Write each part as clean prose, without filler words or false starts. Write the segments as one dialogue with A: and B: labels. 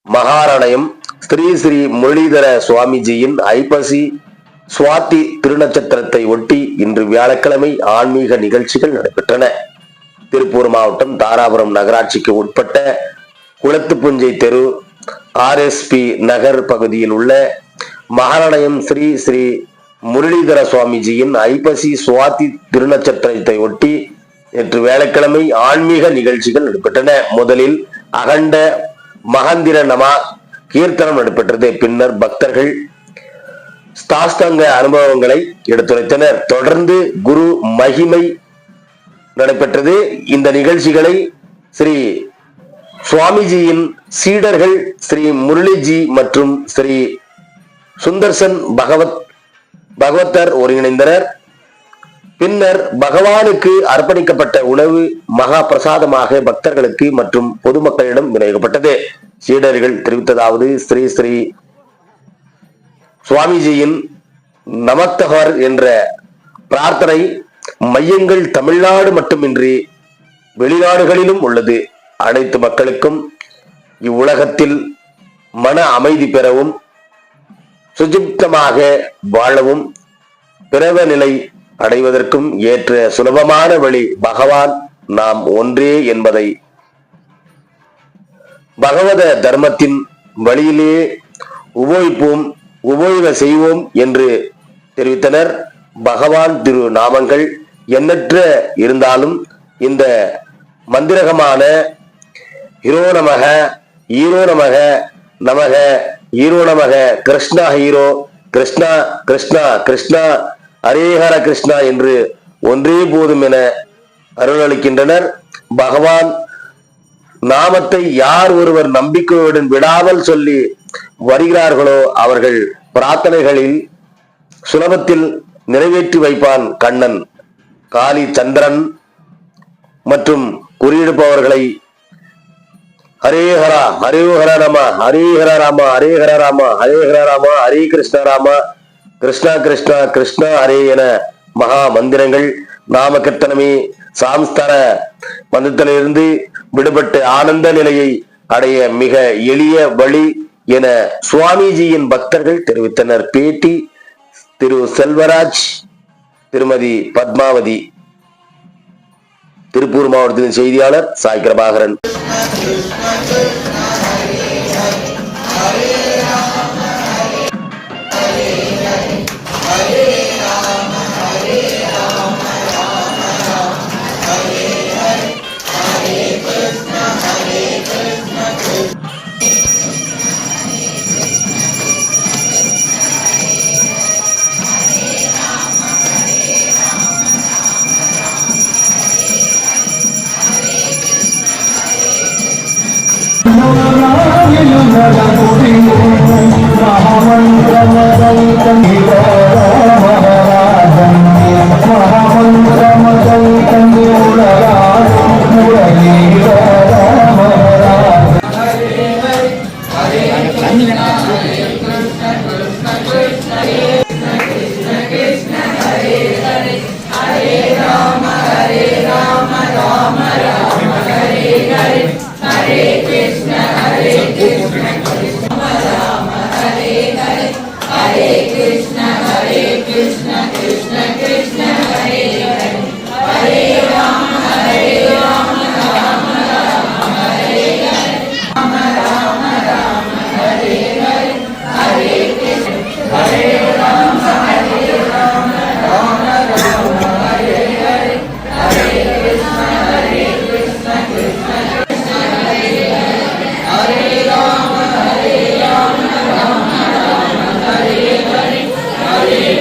A: மகாரணயம் ஸ்ரீ ஸ்ரீ முரளிதர சுவாமிஜியின் ஐப்பசி சுவாதி திருநட்சத்திரத்தை ஒட்டி இன்று வியாழக்கிழமை ஆன்மீக நிகழ்ச்சிகள் நடைபெற்றன. திருப்பூர் மாவட்டம் தாராபுரம் நகராட்சிக்கு உட்பட்ட குளத்துப்புஞ்சை தெரு RSP நகர் பகுதியில் உள்ள மகாரணயம் ஸ்ரீ ஸ்ரீ முரளிதர சுவாமிஜியின் ஐப்பசி சுவாதி திருநட்சத்திரத்தை ஒட்டி நேற்று வியாழக்கிழமை ஆன்மீக நிகழ்ச்சிகள் நடைபெற்றன. முதலில் அகண்ட மகந்திர நமா கீர்த்தனம் நடைபெற்றது. பின்னர் பக்தர்கள் ஸ்தாஸ்தங்க அனுபவங்களை எடுத்துரைத்தனர். தொடர்ந்து குரு மகிமை நடைபெற்றது. இந்த நிகழ்ச்சிகளை ஸ்ரீ சுவாமிஜியின் சீடர்கள் ஸ்ரீ முரளிஜி மற்றும் ஸ்ரீ சுந்தர்சன் பகவத்தர் ஒருங்கிணைந்தனர். பின்னர் பகவானுக்கு அர்ப்பணிக்கப்பட்ட உணவு மகா பிரசாதமாக பக்தர்களுக்கு மற்றும் பொதுமக்களிடம் விநியோகிக்கப்பட்டது. சீடர்கள் தெரிவித்ததாவது, ஸ்ரீ ஸ்ரீ சுவாமிஜியின் நமஸ்தகர் என்ற பிரார்த்தனை மையங்கள் தமிழ்நாடு மட்டுமின்றி வெளிநாடுகளிலும் உள்ளது. அனைத்து மக்களுக்கும் இவ்வுலகத்தில் மன அமைதி பெறவும் சுஜிப்தமாக வாழவும் பிறவ நிலை அடைவதற்கும் ஏற்ற சுலபமான வழி பகவான் நாம் ஒன்றே என்பதை பகவத தர்மத்தின் வழியிலே உபயோக செய்வோம் என்று தெரிவித்தனர். பகவான் திரு நாமங்கள் எண்ணற்ற இருந்தாலும் இந்த மந்திரகமான ஹீரோ நமக, ஈரோ நமக, நமக ஈரோ நமக, கிருஷ்ணா ஹீரோ, கிருஷ்ணா கிருஷ்ணா கிருஷ்ணா, ஹரேஹர கிருஷ்ணா என்று ஒன்றே போதும் என அருளளிக்கின்றனர். பகவான் நாமத்தை யார் ஒருவர் நம்பிக்கையுடன் விடாமல் சொல்லி வருகிறார்களோ அவர்கள் பிரார்த்தனைகளில் சுலபத்தில் நிறைவேற்றி வைப்பான் கண்ணன். காளி சந்திரன் மற்றும் குறியெடுப்பவர்களை ஹரேஹரா, ஹரேஹர நம, ஹரேஹர ராம, ஹரேஹர ராம, ஹரேஹர ராம, ஹரே கிருஷ்ண ராம, கிருஷ்ணா கிருஷ்ணா கிருஷ்ணா ஹரே என மகா மந்திரங்கள் நாம கீர்த்தனமே சாம்ஸ்தான மந்திரத்திலிருந்து விடுபட்டு ஆனந்த நிலையை அடைய மிக எளிய வழி என சுவாமிஜியின் பக்தர்கள் தெரிவித்தனர். பேட்டி திரு செல்வராஜ், திருமதி பத்மாவதி. திருப்பூர் மாவட்டத்தின் செய்தியாளர் சாய் கிருபாகரன்.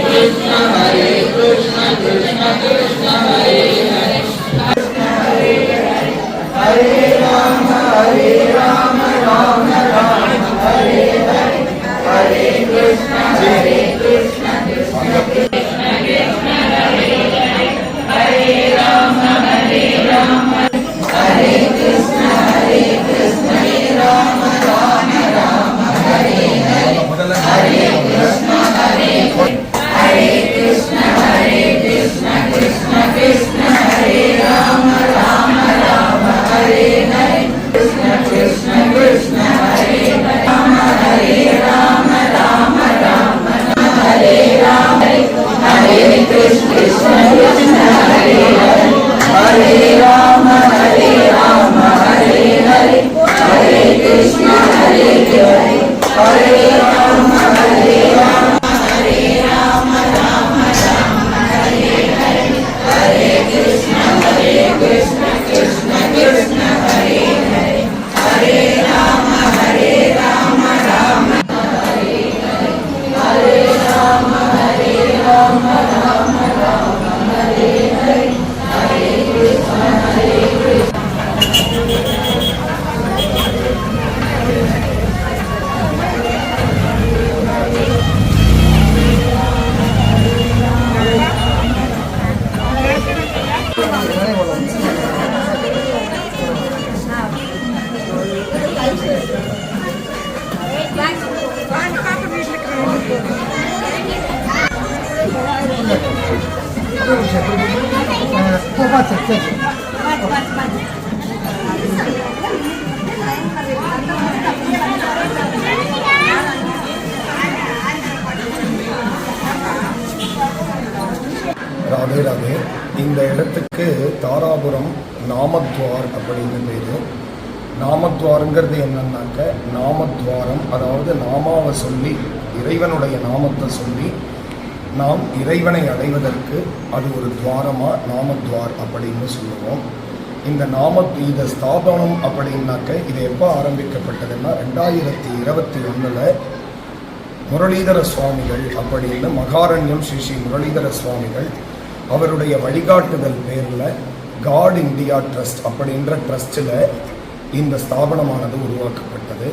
B: Krishna ராதே ராதே. இந்த இடத்துக்கு தாராபுரம் நாமத்வார் அப்படின்னு பேர். நாமத்வாருங்கிறது என்னன்னாக்க நாமத்வாரம், அதாவது நாமாவை சொல்லி இறைவனுடைய நாமத்தை சொல்லி நாம் இறைவனை அடைவதற்கு அது ஒரு துவாரமாக நாமத்வார் அப்படின்னு சொல்லுவோம். இந்த ஸ்தாபனம் அப்படின்னாக்க இது எப்போ ஆரம்பிக்கப்பட்டதுன்னா 2021 முரளிதர சுவாமிகள் அப்படின்னு மகாரண்யம் ஸ்ரீ முரளிதர சுவாமிகள் அவருடைய வழிகாட்டுதல் பேரில் காட் இந்தியா ட்ரஸ்ட் அப்படின்ற ட்ரஸ்டில் இந்த ஸ்தாபனமானது உருவாக்கப்பட்டது.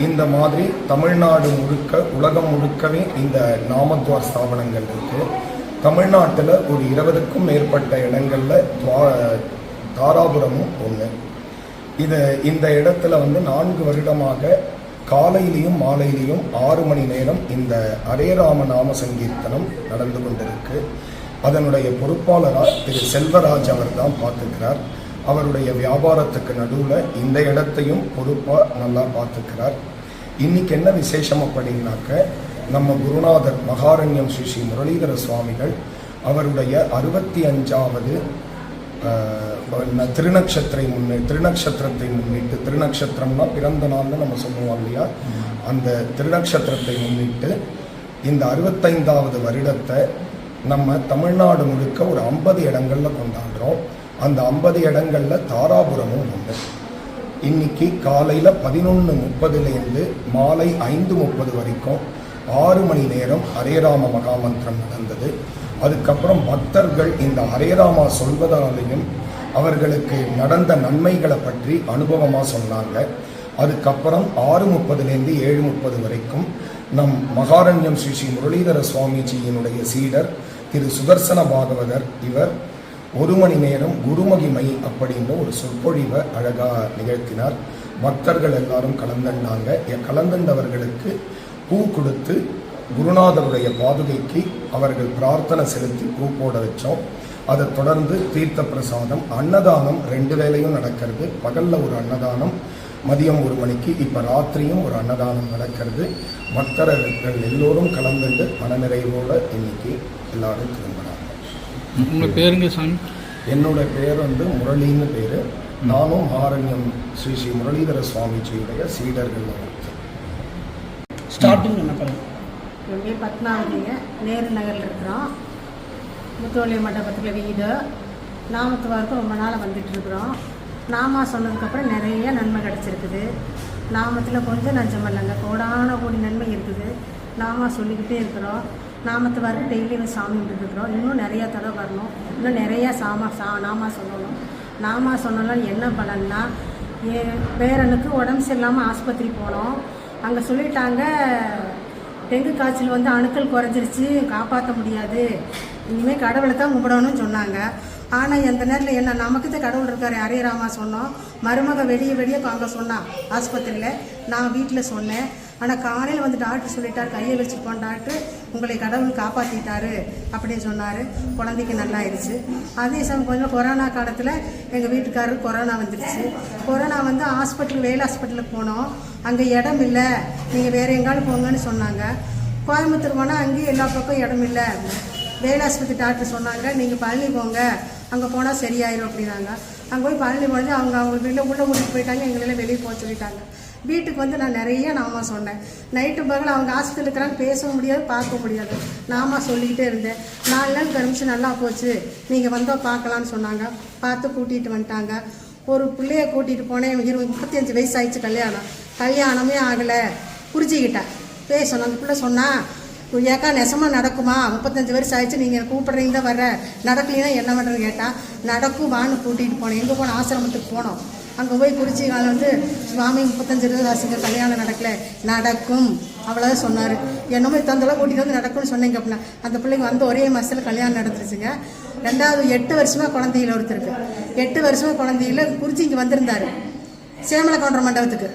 B: இந்த மாதிரி தமிழ்நாடு முழுக்க உலகம் முழுக்கவே இந்த நாமத்வார் ஸ்தாபனங்கள் இருக்குது. தமிழ்நாட்டில் ஒரு 20க்கும் மேற்பட்ட இடங்களில் தாராபுரமும் ஒன்று. இந்த இடத்துல 4 வருடமாக காலையிலையும் மாலையிலையும் 6 மணி நேரம் இந்த ஹரே ராம நாம சங்கீர்த்தனம் நடந்து கொண்டிருக்கு. அதனுடைய பொறுப்பாளராக திரு செல்வராஜ் அவர் தான் பார்த்துக்கிறார். அவருடைய வியாபாரத்துக்கு நடுவில் இந்த இடத்தையும் பொறுப்பாக நல்லா பார்த்துக்கிறார். இன்னைக்கு என்ன விசேஷம் அப்படின்னாக்க, நம்ம குருநாதர் மகாரண்யம் ஸ்ரீ முரளிதர சுவாமிகள் அவருடைய 65வது திருநக்ஷத்திரத்தை முன்னிட்டு, திருநக்ஷத்திரம்னா பிறந்த நாள்னு நம்ம சொல்லுவோம் இல்லையா, அந்த திருநக்ஷத்திரத்தை முன்னிட்டு இந்த 65வது வருடத்தை நம்ம தமிழ்நாடு முழுக்க ஒரு 50 இடங்களில் கொண்டாடுறோம். அந்த 50 இடங்களில் தாராபுரமும் உண்டு. இன்னைக்கு காலையில் 11:30 மாலை 5:30 வரைக்கும் 6 மணி நேரம் ஹரேராம மகாமந்திரம் நடந்தது. அதுக்கப்புறம் பக்தர்கள் இந்த ஹரேராமா சொல்வதாலேயும் அவர்களுக்கு நடந்த நன்மைகளை பற்றி அனுபவமாக சொன்னாங்க. அதுக்கப்புறம் 6:30 7:30 வரைக்கும் நம் மகாரண்யம் ஸ்ரீ முரளிதர சுவாமிஜியினுடைய சீடர் திரு சுதர்சன பாகவதர் இவர் 1 மணி நேரம் குருமகிமை அப்படின்னு ஒரு சொற்பொழிவை அழகாக நிகழ்த்தினார். பக்தர்கள் எல்லாரும் கலந்துண்டவர்களுக்கு பூ கொடுத்து குருநாதருடைய பாதுகைக்கு அவர்கள் பிரார்த்தனை செலுத்தி பூ போட வச்சோம். அதை தொடர்ந்து தீர்த்த பிரசாதம், அன்னதானம் 2 வேளையும் நடக்கிறது. பகலில் ஒரு அன்னதானம், மதியம் 1 மணிக்கு, இப்போ ராத்திரியும் ஒரு அன்னதானம் நடக்கிறது. பக்தர்கள் எல்லோரும் கலந்துண்டு மனநிறைவோடு இன்னைக்கு எல்லாரும் திரும்புகிறாங்க.
C: உங்கள் பேருங்க சாமி?
B: என்னோட பேர் முரளின்னு பேர். நானும் மகாரண்யம் ஸ்ரீ முரளிதர சுவாமிஜியுடைய சீடர்கள்.
C: ஸ்டார்டிங் என்ன பண்ணுங்க?
D: என் பேர் பத்மாவதிங்க. நேரு நகரில் இருக்கிறோம். முத்துவள்ளி மண்டபத்தில் வீடு. நாமத்துவாருக்கு ரொம்ப நாளாக வந்துட்டுருக்குறோம். நாமா சொன்னதுக்கப்புறம் நிறைய நன்மை கிடச்சிருக்குது. நாமத்தில் கொஞ்சம் நஞ்சம் இல்லைங்க, கோடான கோடி நன்மை இருக்குது. நாமா சொல்லிக்கிட்டே இருக்கிறோம். நாமத்துவாருக்கு டெய்லியும் சாமி விட்டுருக்குறோம். இன்னும் நிறையா தடவை வரணும், இன்னும் நிறையா நாமா சொல்லணும். நாமா சொன்னாலும் என்ன பலன்னா, என் பேரனுக்கு உடம்பு சரியில்லாமல் ஆஸ்பத்திரி போனோம். அங்கே சொல்லிட்டாங்க, டெங்கு காய்ச்சல் அணுக்கள் குறைஞ்சிருச்சு, காப்பாற்ற முடியாது, இனிமேல் கடவுளை தான் கும்பிடணும்னு சொன்னாங்க. ஆனால் எந்த நேரத்தில் என்ன நமக்கு தான் கடவுள் இருக்கார், ஹரே ராமா சொன்னோம். மருமக வெளியே அங்கே சொன்னான் ஆஸ்பத்திரியில். நான் வீட்டில் சொன்னேன். ஆனால் காலையில் டாக்டர் சொல்லிட்டார், கையை வச்சுப்போம் டாக்டர், உங்களை கடவுள் காப்பாற்றிட்டாரு அப்படின்னு சொன்னார். குழந்தைக்கு நல்லாயிருச்சு. அதே சமயம் கொஞ்சம் கொரோனா காலத்தில் எங்கள் வீட்டுக்காரருக்கு கொரோனா வந்துடுச்சு. கொரோனா வேலை ஹாஸ்பிட்டலுக்கு போனோம். அங்கே இடம் இல்லை, நீங்கள் வேறு எங்காலும் போங்கன்னு சொன்னாங்க. கோயம்புத்தூர் போனால் அங்கேயும் எல்லா பக்கம் இடம் இல்லை. வேலை ஆஸ்பத்திரி டாக்டர் சொன்னாங்க, நீங்கள் பழனி போங்க, அங்கே போனால் சரியாயிரும் அப்படின்னாங்க. அங்கே போய் பழனி போனது அவங்க வீட்டில் உள்ளே கூட்டிகிட்டு போயிட்டாங்க. எங்களெல்லாம் வெளியே போக சொல்லிட்டாங்க. வீட்டுக்கு வந்து நான் நிறைய நாமா சொன்னேன். நைட்டு பகல் அவங்க ஹாஸ்பிட்டல் இருக்கிறாங்க, பேசவும் முடியாது, பார்க்க முடியாது. நாமா சொல்லிக்கிட்டே இருந்தேன். 4 நாள் கழிச்சு நல்லா போச்சு, நீங்கள் வந்தால் பார்க்கலான்னு சொன்னாங்க. பார்த்து கூட்டிகிட்டு வந்துட்டாங்க. ஒரு பிள்ளைய கூட்டிகிட்டு போனேன். 35 வயசு ஆயிடுச்சு, கல்யாணமே ஆகலை. குறிச்சிக்கிட்டேன் பேசணும். அந்த பிள்ளை சொன்னால், ஏக்கா நெசமாக நடக்குமா, 35 வருஷம் ஆயிடுச்சு, நீங்கள் கூப்பிட்றீங்க தான் வர, நடக்கலைன்னா என்ன பண்ணுறேன்னு கேட்டால், நடக்கும் வான்னு கூட்டிகிட்டு போனேன். எங்கே போனோம்? ஆசிரமத்துக்கு போனோம். அங்கே போய் குறிச்சிக்கால வந்து சுவாமி 35 இருபது ஆசைங்க கல்யாணம் நடக்கலை, நடக்கும் அவ்வளோதான் சொன்னார். என்னமோ தந்தளவு கூட்டிகிட்டு வந்து நடக்கும்னு சொன்னீங்க அப்படின்னா, அந்த பிள்ளைங்க வந்து ஒரே மாதத்தில் கல்யாணம் நடந்துருச்சுங்க. 2வது 8 வருஷமாக குழந்தைகள் ஒருத்தருக்கு 8 வருஷமாக குழந்தைகள குறிச்சி இங்கே வந்திருந்தார் சேமல கவுண்டர் மண்டபத்துக்கு.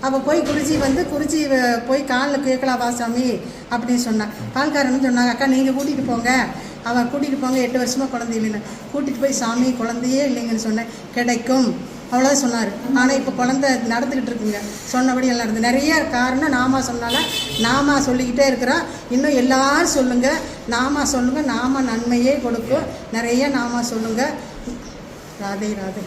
D: அப்போ போய் குறிச்சி போய் காலில் கேட்கலாம் வாசாமி அப்படின்னு சொன்னான். பால்காரன்னு சொன்னாங்க, அக்கா நீங்கள் கூட்டிகிட்டு போங்க, அவன் கூட்டிகிட்டு போங்க, 8 வருஷமாக குழந்தை இல்லைன்னு கூட்டிகிட்டு போய், சாமி குழந்தையே இல்லைங்கன்னு சொன்னேன். கிடைக்கும் அவ்வளோதான் சொன்னார். ஆனால் இப்போ குழந்தை நடந்துக்கிட்டு இருக்குங்க, சொன்னபடி எல்லாம் நடந்து. நிறைய காரணம் நாமா சொன்னால நாமா சொல்லிக்கிட்டே இருக்கிறோம். இன்னும் எல்லாரும் சொல்லுங்கள், நாமா சொல்லுங்கள், நாம நன்மையே கொடுக்கும். நிறைய நாமா சொல்லுங்கள். ராதே ராதே.